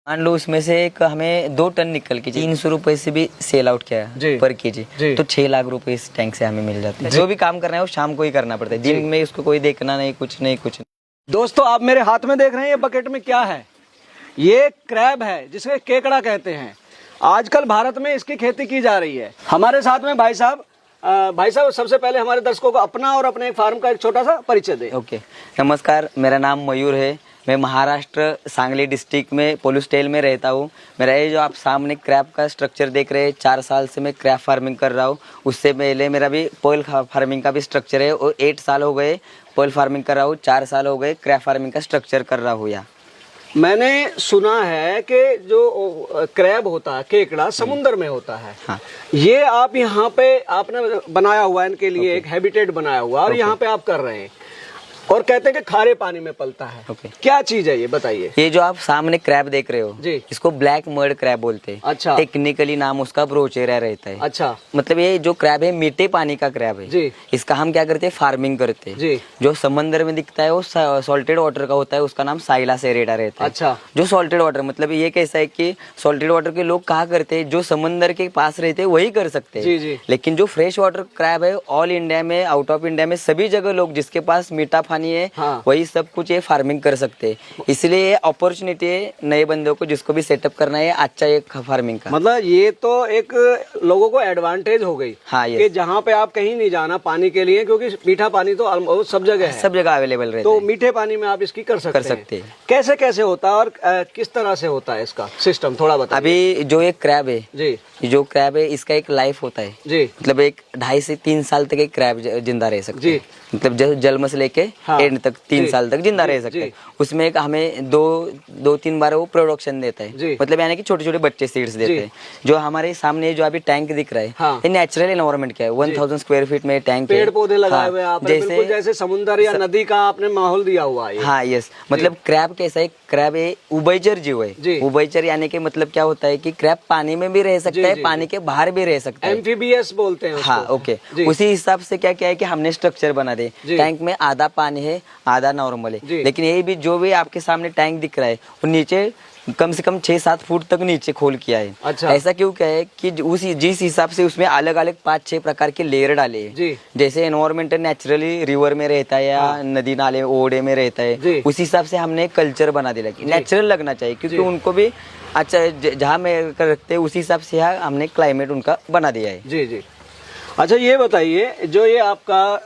मान लो उसमें से एक हमें 2 टन निकल के 300 रुपए से भी सेल आउट किया है पर केजी, तो 6 लाख रुपए इस टैंक से हमें मिल जाते हैं। जो भी काम करना है वो शाम को ही करना पड़ता है, दिन में उसको कोई देखना नहीं, कुछ नहीं। दोस्तों, आप मेरे हाथ में देख रहे हैं ये बकेट में क्या है? ये क्रैब है जिसे केकड़ा कहते हैं। आजकल भारत में इसकी खेती की जा रही है। हमारे साथ में भाई साहब सबसे पहले हमारे दर्शकों को अपना और अपने फार्म का एक छोटा सा परिचय दें। ओके, नमस्कार, मेरा नाम मयूर है। मैं महाराष्ट्र सांगली डिस्ट्रिक्ट में पोलुस्टेल में रहता हूँ। मेरा ये जो आप सामने क्रैब का स्ट्रक्चर देख रहे हैं, 4 साल से मैं क्रैब फार्मिंग कर रहा हूँ। उससे पहले मेरा भी पॉयल फार्मिंग का भी स्ट्रक्चर है और 8 साल हो गए पॉयल फार्मिंग कर रहा हूँ, 4 साल हो गए क्रैब फार्मिंग का स्ट्रक्चर कर रहा हूँ। यहाँ मैंने सुना है कि जो क्रैब होता है, केकड़ा समुद्र में होता है। हाँ। ये आप यहाँ पे आपने बनाया हुआ है, इनके लिए एक हैबिटेट बनाया हुआ और यहाँ पे आप कर रहे हैं और कहते हैं कि खारे पानी में पलता है। क्या चीज है ये, बताइए। ये जो आप सामने क्रैब देख रहे हो जी, इसको ब्लैक मर्ड क्रैब बोलते हैं। अच्छा। टेक्निकली नाम उसका ब्रोचेरा रहता है। अच्छा। मतलब ये जो क्रैब है मीठे पानी का क्रैब है जी। इसका हम क्या करते हैं, फार्मिंग करते हैं। जी। जो समंदर में दिखता है वो सॉल्टेड वाटर का होता है, उसका नाम साइला सेरेटा रहता है। अच्छा। जो सॉल्टेड वाटर, मतलब ये कैसा है कि सॉल्टेड वाटर के लोग कहा करते हैं, जो समंदर के पास रहते हैं वही कर सकते जी, जी। हैं। लेकिन जो फ्रेश वाटर क्रैब है ऑल इंडिया में, आउट ऑफ इंडिया में सभी जगह लोग जिसके पास मीठा पानी है, हाँ, वही सब कुछ ये फार्मिंग कर सकते हैं। इसलिए ये अपॉर्चुनिटी है नए बंदों को जिसको भी सेटअप करना है अच्छा एक फार्मिंग का। मतलब ये तो एक लोगों को एडवांटेज हो गई। हाँ, कि जहाँ पे आप कहीं नहीं जाना पानी के लिए, क्योंकि मीठा पानी तो ऑलमोस्ट सब जगह है, सब जगह अवेलेबल रहता तो है। मीठे पानी में आप इसकी कर सकते हैं। कैसे कैसे होता है और किस तरह से होता है इसका सिस्टम, थोड़ा बताइए। अभी जो एक क्रैब है जी, जो क्रैब है इसका एक लाइफ होता है जी, मतलब एक 2.5 से 3 साल तक एक क्रैब जिंदा रह सकता है। मतलब जन्म से लेके हाँ, एंड तक 3 साल तक जिंदा रह सकता है। उसमें एक हमें 2-3 बार वो प्रोडक्शन देता है, मतलब यानी कि छोटे छोटे बच्चे सीड्स देते हैं। जो हमारे सामने जो अभी टैंक दिख रहा है, हाँ, ये नेचुरल एनवायरनमेंट क्या है, 1000 स्क्वायर फीट में टैंक है। पेड़ पौधे लगाए हुए आपने, बिल्कुल जैसे समुद्र या नदी का आपने माहौल दिया हुआ है। हाँ, यस। मतलब क्रैब कैसा है, क्रैब उभयचर जीव है। उभयचर यानी कि मतलब क्या होता है कि क्रैब पानी में भी रह सकता है, पानी के बाहर भी रह सकता है। एम्फीबियस बोलते हैं उसको। हाँ, ओके। उसी हिसाब से क्या क्या है कि हमने स्ट्रक्चर बना दे। टैंक में आधा पानी है, आधा नॉर्मल है। लेकिन ये भी जो भी आपके सामने टैंक दिख रहा है वो नीचे कम से कम 6-7 फुट तक नीचे खोल किया है। अच्छा। ऐसा क्यों क्या है कि जिस हिसाब से उसमें अलग अलग 5-6 प्रकार के लेयर डाले हैं। जैसे एनवायरमेंट नेचुरली रिवर में रहता है या नदी नाले ओड़े में रहता है, उस हिसाब से हमने कल्चर बना दिया कि नेचुरल लगना चाहिए, क्योंकि उनको भी अच्छा जहाँ में रखते हैं उसी हिसाब से हमने क्लाइमेट उनका बना दिया है। जी जी। अच्छा, ये बताइए, जो ये आपका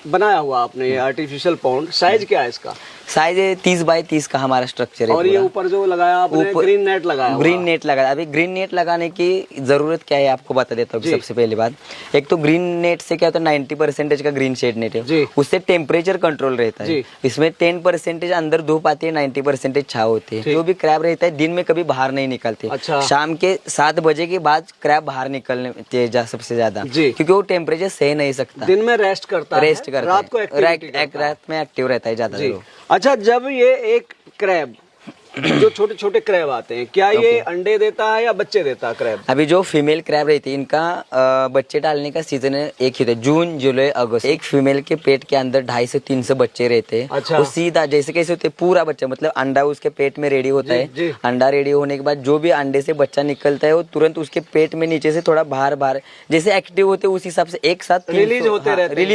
बनाया हुआ आपने ये आर्टिफिशियल पॉन्ड, साइज क्या है इसका? साइज 30 बाय 30 का हमारा स्ट्रक्चर है। और ये ऊपर जो लगाया आपने, ग्रीन नेट लगाया? ग्रीन नेट लगाया। अभी ग्रीन नेट लगाने की जरूरत क्या है आपको बता देता हूँ। सबसे पहली बात, एक तो ग्रीन नेट से क्या होता है, 90% का ग्रीन शेड नेट है, उससे टेम्परेचर कंट्रोल रहता है। इसमें 10% अंदर धूप आती है, 90% छाव होती है। जो भी क्रैब रहता है दिन में कभी बाहर नहीं निकलते। अच्छा। शाम के 7 बजे के बाद क्रैब बाहर निकलने सबसे ज्यादा, क्योंकि वो टेम्परेचर सह नहीं सकता। दिन में रेस्ट करता है, रात को रात में एक्टिव रहता है ज्यादा। अच्छा, जब ये एक क्रैब, जो छोटे छोटे क्रैब आते हैं, क्या ये अंडे देता है या बच्चे देता है क्रैब? अभी जो फीमेल क्रैब रहती है इनका बच्चे डालने का सीजन एक ही होता है, जून जुलाई अगस्त। एक फीमेल के पेट के अंदर 250 से 300 बच्चे रहते हैं। अच्छा। वो सीधा जैसे कैसे होते हैं, पूरा बच्चा मतलब अंडा उसके पेट में रेडी होता है। अंडा रेडी होने के बाद जो भी अंडे से बच्चा निकलता है वो तुरंत उसके पेट में नीचे से थोड़ा बाहर जैसे एक्टिव होते हैं, उस हिसाब से एक साथ रिलीज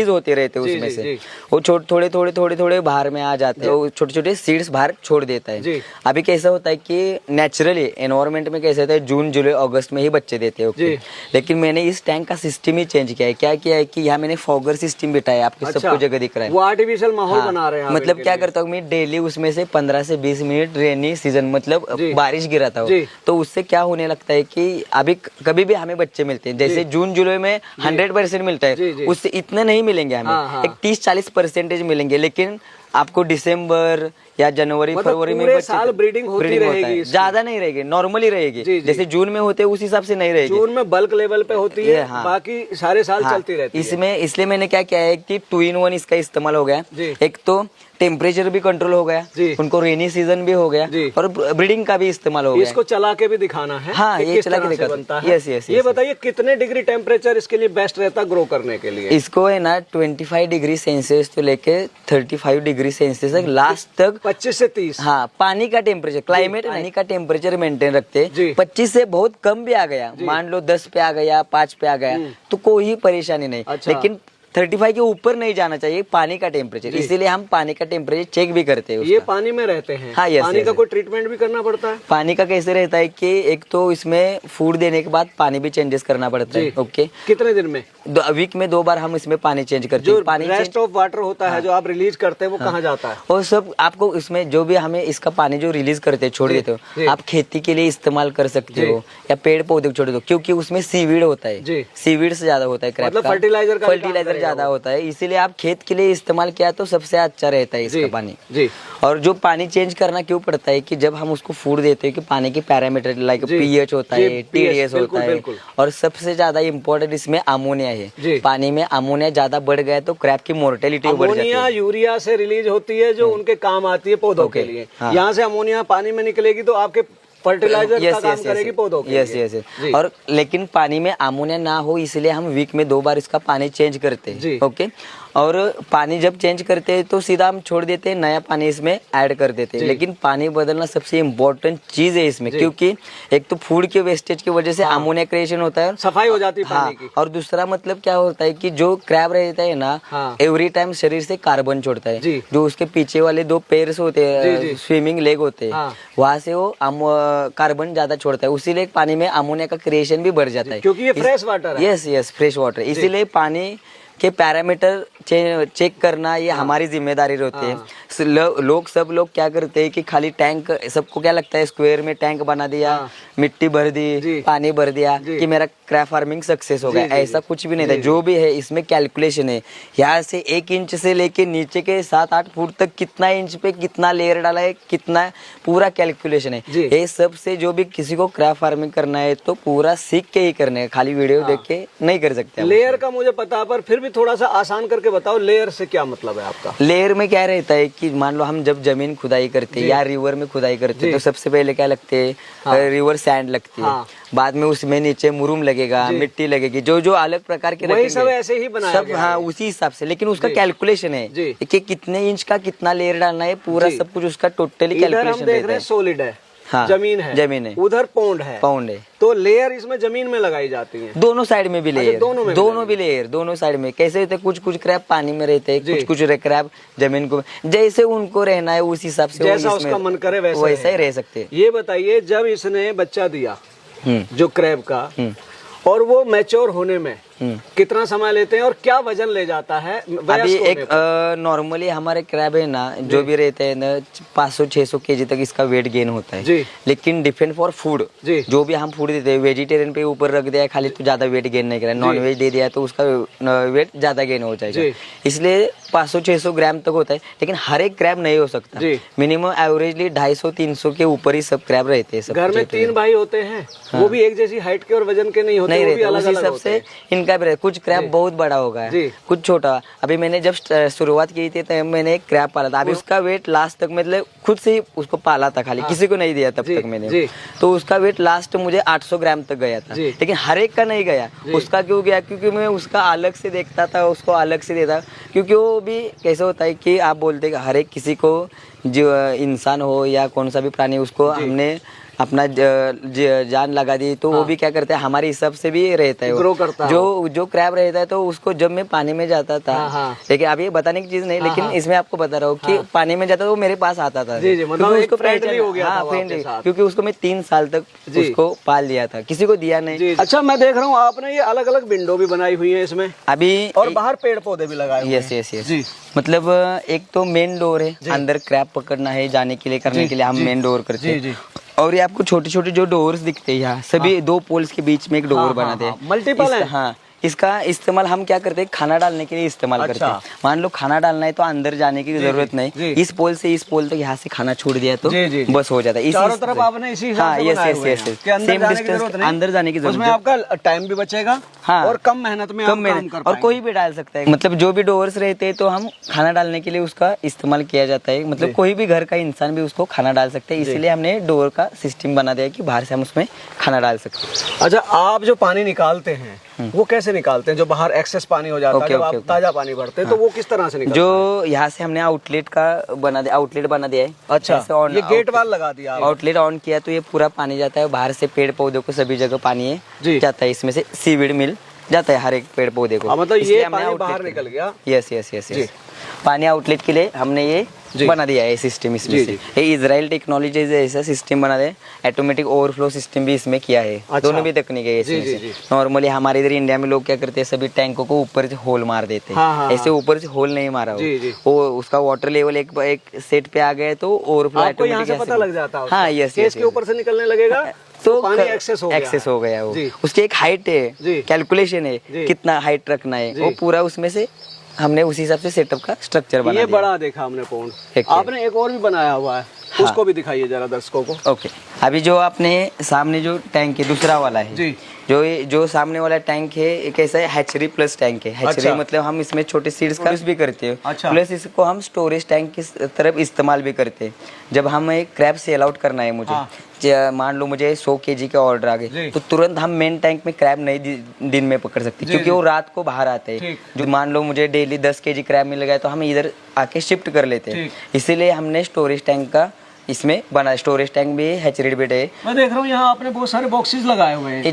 होते रहते उसमें से वो थोड़े बाहर में आ जाते हैं। छोटे छोटे सीड्स बाहर छोड़ देता है। अभी कैसा होता है कि नेचुरली एनवायरमेंट में कैसे होता है, जून जुलाई अगस्त में ही बच्चे देते हैं। लेकिन मैंने इस टैंक का सिस्टम ही चेंज किया है। क्या किया है कि यहाँ मैंने फॉगर सिस्टम बिठाया है, आपको सबको जगह दिख रहा है। वो आर्टिफिशियल माहौल बना रहे हैं। मतलब क्या करता हूँ मैं, डेली उसमें से 15 से 20 मिनट रेनी सीजन मतलब बारिश गिराता हूँ, तो उससे क्या होने लगता है कि अभी कभी भी हमें बच्चे मिलते हैं। जैसे जून जुलाई में 100% मिलता है, उससे इतने नहीं मिलेंगे हमें, एक 30-40% मिलेंगे। लेकिन आपको दिसंबर या जनवरी फरवरी में साल ब्रीडिंग होती रहेगी, ज्यादा नहीं रहेगी, नॉर्मली रहेगी। जैसे जून में होते हैं उस हिसाब से नहीं रहेगी। जून में बल्क लेवल पे होती है, बाकी सारे साल चलती रहती है। इसमें इसलिए मैंने क्या किया है कि 2 in 1 इसका इस्तेमाल हो गया। एक तो टेम्परेचर भी कंट्रोल हो गया, जी। उनको रेनी सीजन भी हो गया जी। और ब्रीडिंग का भी इस्तेमाल हो गया। इसको चला के भी दिखाना है। हाँ, कि ये किस चला के तरह से दिखाते बनता हैं। है। यस, यस, ये यस। बताइए कितने डिग्री टेम्परेचर इसके लिए बेस्ट रहता ग्रो करने के लिए? इसको है ना 25 डिग्री सेल्सियस तो लेके 35 डिग्री सेल्सियस तक लास्ट तक 25 से 30। हाँ, पानी का टेम्परेचर, क्लाइमेट पानी का टेम्परेचर मेंटेन रखते। जी। 25 से बहुत कम भी आ गया, मान लो 10 पे आ गया, 5 पे आ गया, तो कोई परेशानी नहीं। अच्छा। लेकिन 35 के ऊपर नहीं जाना चाहिए पानी का टेम्परेचर, इसीलिए हम पानी का टेम्परेचर चेक भी करते हैं। ये पानी में रहते हैं। हाँ, यस, पानी यस, का यस। कोई ट्रीटमेंट भी करना पड़ता है? पानी का कैसे रहता है कि एक तो इसमें फूड देने के बाद पानी भी चेंजेस करना पड़ता है। ओके, कितने दिन में? वीक में 2 बार हम इसमें पानी चेंज करते जो हैं। पानी रेस्ट ऑफ वाटर होता है जो आप रिलीज करते हैं वो कहाँ जाता है? और सब आपको इसमें जो भी हमें इसका पानी जो रिलीज करते हैं, छोड़ देते जी। हो, आप खेती के लिए इस्तेमाल कर सकते हो या पेड़ पौधे को छोड़ दो, क्योंकि उसमें सीवीड होता जी। है, सीवीड से ज्यादा होता है क्रैप मतलब का, फर्टिलाइजर का भी काम फर्टिलाइजर करेगा ज्यादा वो। होता है, इसीलिए आप खेत के लिए इस्तेमाल किया तो सबसे अच्छा रहता है जी, इसका पानी। जी। और जो पानी चेंज करना क्यों पड़ता है कि जब हम उसको फूड देते हैं कि पानी के पैरामीटर लाइक जी। पीएच होता जी, है, टीडीएस बिल्कुल, होता है, बिल्कुल। और सबसे ज्यादा इम्पोर्टेंट इसमें अमोनिया जी। है। पानी में अमोनिया ज्यादा बढ़ गया तो क्रैप की मोर्टेलिटी बढ़ जाती अमोनिया है। यूरिया से रिलीज होती है जो उनके काम आती है पौधों के लिए। हाँ। यहाँ से अमोनिया पानी में निकलेगी तो आपके फर्टिलाइजर का काम करेगी पौधों के लिए। यस। जी। और लेकिन पानी में अमोनिया ना हो इसलिए हम वीक में 2 बार इसका पानी चेंज करते जी। हैं। ओके, और पानी जब चेंज करते हैं तो सीधा हम छोड़ देते हैं, नया पानी इसमें ऐड कर देते हैं। लेकिन पानी बदलना सबसे इम्पोर्टेंट चीज है इसमें, क्योंकि एक तो फूड के वेस्टेज की वजह से अमोनिया क्रिएशन होता है, सफाई हो जाती है हाँ, पानी की। और दूसरा मतलब क्या होता है कि जो क्रैब रहता है ना, हाँ। एवरी टाइम शरीर से कार्बन छोड़ता है। जी। जो उसके पीछे वाले 2 पैर्स होते जी, हैं, जी। स्विमिंग लेग होते हैं, हाँ। वहां से वो कार्बन ज्यादा छोड़ता है, उसीलिए पानी में अमोनिया का क्रिएशन भी बढ़ जाता है, क्योंकि ये फ्रेश वाटर है। Yes, fresh water. इसीलिए पानी के पैरामीटर चेक करना ये हमारी जिम्मेदारी रहती है। सब लोग क्या करते हैं कि खाली टैंक, सबको क्या लगता है स्क्वायर में टैंक बना दिया, मिट्टी भर दी, पानी भर दिया कि मेरा क्रैप फार्मिंग सक्सेस हो गया। ऐसा कुछ भी नहीं था। जो भी है इसमें कैलकुलेशन है। यहाँ से 1 इंच से लेके नीचे के 7-8 फुट तक कितना इंच पे कितना लेयर डाला है, कितना पूरा कैलकुलेशन है। ये सब से जो भी किसी को क्रैप फार्मिंग करना है तो पूरा सीख के ही करना है, खाली वीडियो देख के नहीं कर सकते। लेयर का मुझे पता, पर फिर भी थोड़ा सा आसान करके बताओ, लेयर से क्या मतलब है आपका? लेयर में क्या रहता है कि मान लो हम जब जमीन खुदाई करते हैं या रिवर में खुदाई करते हैं तो सबसे पहले क्या लगते है, रिवर सैंड लगती है, बाद में उसमें नीचे मुरुम लगेगा, मिट्टी लगेगी, जो अलग प्रकार के वही सब ऐसे ही बनाया सब, हाँ, उसी हिसाब से। लेकिन उसका कैलकुलेशन है कि कितने इंच का कितना लेयर डालना है, पूरा सब कुछ उसका टोटली कैलकुलेशन हम देख रहे हैं सॉलिड है, हाँ, जमीन है, उधर पौंड है, तो लेयर इसमें जमीन में लगाई जाती है। दोनों साइड में भी लेयर, दोनों भी लेयर, दोनों साइड में। कैसे होते हैं, कुछ क्रैब पानी में रहते हैं, कुछ क्रैब जमीन को, जैसे उनको रहना है उस हिसाब से, जैसा उसका मन करे वैसा ही रह सकते हैं। ये बताइए, जब इसने बच्चा दिया जो क्रैब का, और वो मैच्योर होने में कितना समय लेते हैं और क्या वजन ले जाता है? अभी एक नॉर्मली हमारे क्रैब है ना, जो भी रहते हैं ना, 500-600 केजी तक इसका वेट गेन होता है। लेकिन डिपेंड फॉर फूड, जो भी हम फूड देते हैं, वेजिटेरियन पे ऊपर रख दिया खाली तो ज्यादा वेट गेन नहीं करा, नॉन वेज दे दिया तो उसका वेट ज्यादा गेन हो जाएगा। इसलिए 500-600 ग्राम तक होता है। लेकिन हर एक क्रैब नहीं हो सकता, मिनिमम एवरेजली 250-300 के ऊपर ही सब क्रैब रहते हैं। घर में 3 भाई होते हैं, वो भी एक जैसी हाइट के और वजन के नहीं होते, वो भी अलग-अलग होते हैं। इनका कुछ क्रैब बहुत बड़ा होगा, कुछ छोटा। अभी मैंने जब शुरुआत की थी तब मैंने एक क्रैब पाला था, अभी उसका वेट लास्ट तक, मतलब खुद से ही उसको पाला था, खाली किसी को नहीं दिया तब तक मैंने, तो उसका वेट लास्ट मुझे 800 ग्राम तक गया था। लेकिन हर एक का नहीं गया। उसका क्यों गया? क्योंकि मैं उसका अलग से देखता था, उसको अलग से देता, क्योंकि वो भी कैसे होता है कि आप बोलते हैं हर एक किसी को, जो इंसान हो या कौन सा भी प्राणी, उसको हमने अपना जान लगा दी तो वो भी क्या करते हैं, हमारे हिसाब से भी रहता है, ग्रो करता है। जो क्रैब रहता है तो उसको जब मैं पानी में जाता था, लेकिन अब ये बताने की चीज नहीं, लेकिन इसमें आपको बता रहा हूँ कि पानी में जाता था वो मेरे पास आता था, मतलब उसको फ्रेंडली हो गया था फ्रेंडली, क्योंकि उसको मैं 3 साल तक उसको पाल लिया था, किसी को दिया नहीं। अच्छा, मैं देख रहा हूँ आपने ये अलग अलग विंडो भी बनाई हुई है इसमें अभी, और बाहर पेड़ पौधे भी लगाए। यस, मतलब एक तो मेन डोर है, अंदर क्रैब पकड़ना है, जाने के लिए, करने के लिए हम मेन डोर करते हैं। और ये आपको छोटे छोटे जो डोर्स दिखते हैं यहाँ, सभी 2 पोल्स के बीच में एक डोर बना दे, मल्टीपल है। हाँ, इसका इस्तेमाल हम क्या करते हैं, खाना डालने के लिए इस्तेमाल करते हैं। मान लो खाना डालना है तो अंदर जाने की जरूरत नहीं, इस पोल से इस पोल तक यहाँ से खाना छोड़ दिया तो बस हो जाता है। चारों तरफ आपने इसी हिसाब से बनाए हुए हैं कि अंदर जाने की जरूरत नहीं, अंदर जाने की जरूरत उसमें आपका टाइम भी बचेगा और कम मेहनत में आप काम कर और कोई भी डाल सकता है। मतलब जो भी डोर्स रहते हैं तो हम खाना डालने के लिए उसका इस्तेमाल किया जाता है। मतलब कोई भी घर का इंसान भी उसको खाना डाल सकते हैं, इसीलिए हमने डोर का सिस्टम बना दिया कि बाहर से हम उसमें खाना डाल सकते हैं। अच्छा, आप जो पानी निकालते हैं वो कैसे निकालते हैं? जो बाहर एक्सेस पानी हो जाता है, जब आप ताजा पानी भरते हैं तो वो किस तरह से निकलता है? जो यहाँ से हमने आउटलेट बना दिया है। अच्छा, ये गेट वाल लगा दिया, आउटलेट ऑन किया तो ये पूरा पानी जाता है बाहर से, पेड़ पौधों को सभी जगह पानी जाता है, इसमें से सीवीड मिल जाता है हर एक पेड़ पौधे को। मतलब ये पानी बाहर निकल गया। यस यस यस यस, पानी आउटलेट के लिए हमने ये बना दिया है सिस्टम। इसमें से ये इजराइल टेक्नोलॉजी ऐसा सिस्टम बना दिया, ऑटोमेटिक ओवरफ्लो सिस्टम भी इसमें किया है। अच्छा। दोनों भी तकनीक है इसमें। नॉर्मली हमारे इधर इंडिया में लोग क्या करते हैं, सभी टैंकों को ऊपर से होल मार देते हैं। ऐसे ऊपर से होल नहीं मारा वो उसका वाटर लेवल एक सेट पे आ गया तो ओवरफ्लो ऑटोमेटिक पता लग जाता है। हाँ यस, इसके ऊपर से निकलने लगेगा तो पानी एक्सेस हो गया वो। उसकी एक हाइट है, कैलकुलेशन है कितना हाइट रखना है, वो पूरा उसमें से हमने उसी हिसाब से सेटअप का स्ट्रक्चर बना दिया। ये बड़ा देखा हमने पॉन्ड, आपने एक और भी बनाया हुआ है। हाँ। उसको भी दिखाइए जरा दर्शकों को। ओके, अभी जो आपने सामने जो टैंक है दूसरा वाला है जी, जो सामने वाला टैंक है एक ऐसा है हैचरी प्लस टैंक है। हैचरी अच्छा। मतलब हम इसमें छोटे सीड्स का यूज भी करते हैं। अच्छा। प्लस इसको हम स्टोरेज टैंक की तरफ इस्तेमाल भी करते हैं। जब हम एक क्रैब सेल आउट करना है मुझे, हाँ। मान लो मुझे 100 kg के ऑर्डर आ गए तो तुरंत हम मेन टैंक में क्रैब नहीं दिन में पकड़ सकते, क्योंकि वो रात को बाहर आते हैं। जो मान लो मुझे डेली 10 kg क्रैब मिल गया तो हम इधर आके शिफ्ट कर लेते हैं। इसीलिए हमने स्टोरेज टैंक का इसमें बना, स्टोरेज टैंक भी हैचरी बेट है। मैं देख रहा हूँ यहाँ आपने बहुत सारे बॉक्सेस लगाए हुए हैं।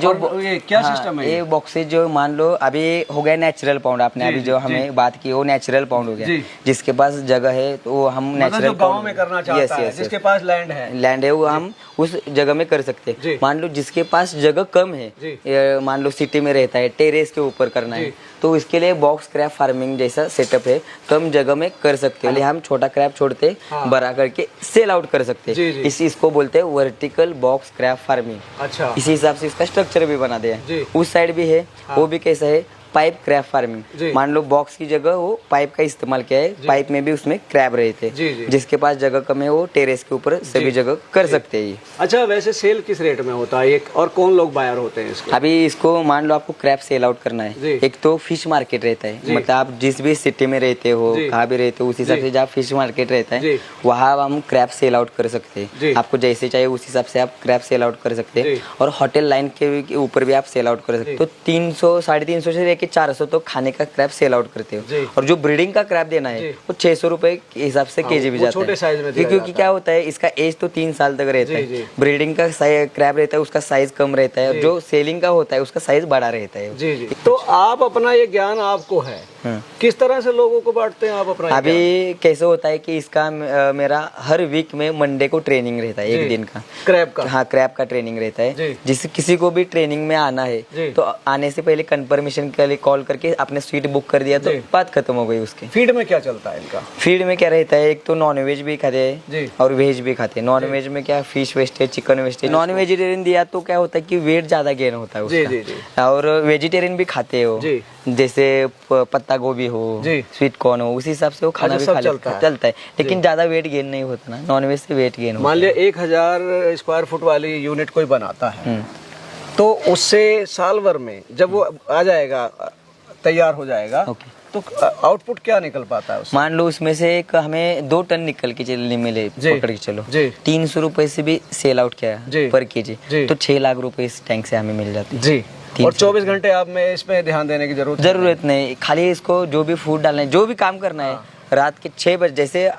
ये क्या सिस्टम है? ये बॉक्सेस जो मान लो अभी हो गया नेचुरल पाउंड, आपने अभी जो हमें बात की वो नेचुरल पाउंड हो गया। जिसके पास जगह है तो वो हम नेचुरल गाँव में करना चाहता है, जिसके पास लैंड है वो हम उस जगह में कर सकते हैं। मान लो जिसके पास जगह कम है, मान लो सिटी में रहता है, टेरेस के ऊपर करना है, तो इसके लिए बॉक्स क्रैब फार्मिंग जैसा सेटअप है, कम जगह में कर सकते हैं। हम छोटा क्रैब छोड़ते बड़ा करके सेल आउट कर सकते हैं। इसको बोलते हैं वर्टिकल बॉक्स क्रैब फार्मिंग। अच्छा, इसी हिसाब से इसका स्ट्रक्चर भी बना दिया है। उस साइड भी है, वो भी कैसा है, पाइप क्रैब फार्मिंग। मान लो बॉक्स की जगह वो पाइप का इस्तेमाल किया है, पाइप में भी उसमें क्रैब रहे थे। जिसके पास जगह कम है वो टेरेस के ऊपर सभी जगह कर सकते हैं। अच्छा, वैसे सेल किस रेट में होता है और कौन लोग बायर होते हैं इसके? अभी इसको मान लो आपको क्रैब सेल आउट करना है, एक तो फिश मार्केट रहता है, मतलब आप जिस भी सिटी में रहते हो, कहाँ भी रहते हो, उस हिसाब से जहाँ फिश मार्केट रहता है वहाँ हम क्रैब सेल आउट कर सकते हैं। आपको जैसे चाहिए उस हिसाब से आप क्रैब सेल आउट कर सकते हैं। और होटल लाइन के ऊपर भी आप सेल आउट कर सकते हो। तो 300 350 से लेके 400 तो खाने का क्रैब सेल आउट करते हो। और जो ब्रीडिंग का क्रैब देना है वो 600 रुपए के हिसाब से केजी भी जाता है। क्योंकि क्या होता है, इसका एज तो 3 साल तक रहता है। ब्रीडिंग का क्रैब रहता है उसका साइज कम रहता है, और जो सेलिंग का होता है उसका साइज बड़ा रहता है। तो आप अपना ये ज्ञान आपको है, किस तरह से लोगों को बांटते हैं आप अपना? अभी कैसे होता है कि इसका मेरा हर वीक में मंडे को ट्रेनिंग रहता है, 1 दिन का क्रैब का। हाँ, क्रैब का ट्रेनिंग रहता है। जिस किसी को भी ट्रेनिंग में आना है तो आने से पहले कंफर्मेशन के लिए कॉल करके आपने सीट बुक कर दिया तो बात खत्म हो गई उसकी। फीड में क्या चलता है इनका? फीड में क्या रहता है, एक तो नॉन वेज भी खाते हैं और वेज भी खाते हैं। नॉन वेज में क्या fish wastage, chicken wastage. Non vegetarian दिया तो क्या होता है कि वेट ज्यादा गेन होता है उसका। और वेजिटेरियन भी खाते हो, जैसे पत्ता गोभी हो, स्वीट कॉर्न हो, उसी हिसाब से वो खाना भी चलता है। लेकिन ज्यादा वेट गेन नहीं होता ना, नॉन वेज से वेट गेन। मान लिया 1000 स्क्वायर फुट वाली यूनिट कोई बनाता है तो उससे साल भर में जब वो आ जाएगा, तैयार हो जाएगा, तो आउटपुट क्या निकल पाता है उसमें? मान लो उसमें से एक हमें 2 टन निकल के मिले, पकड़ के चलो 300 रुपए से भी सेल आउट किया पर केजी, तो 6 लाख रुपए इस टैंक से हमें मिल जाते हैं। और 24 घंटे आप में इसमें ध्यान देने की जरूरत नहीं। खाली इसको जो भी फूड डालना है, जो भी काम करना है, रात के 6 बजे जैसे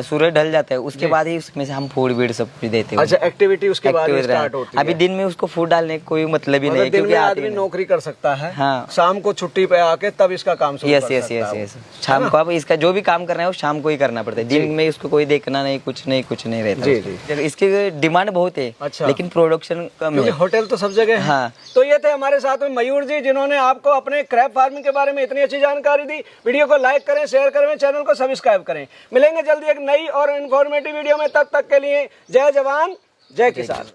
सूरज ढल जाता है उसके बाद ही उसमें से हम फूड वीड सब कुछ देते हैं। अच्छा, एक्टिविटी उसके बाद स्टार्ट होती है। अभी दिन में उसको फूड डालने का कोई मतलब ही नहीं, क्योंकि आदमी नौकरी कर सकता है। हाँ, शाम को छुट्टी पे आके तब इसका काम शुरू कर सकता है। शाम को आप इसका जो भी काम करना है वो शाम को ही करना पड़ता है। दिन में उसको कोई देखना नहीं, कुछ नहीं रहता। इसकी डिमांड बहुत है, लेकिन प्रोडक्शन कम है। होटल तो सब जगह है। हाँ। तो ये थे हमारे साथ में मयूर जी, जिन्होंने आपको अपने क्रैब फार्मिंग के बारे में इतनी अच्छी जानकारी दी। वीडियो को लाइक करें, शेयर करें, चैनल को सब्सक्राइब करें। मिलेंगे जल्दी एक नई और इन्फॉर्मेटिव वीडियो में, तब तक के लिए जय जवान जय किसान।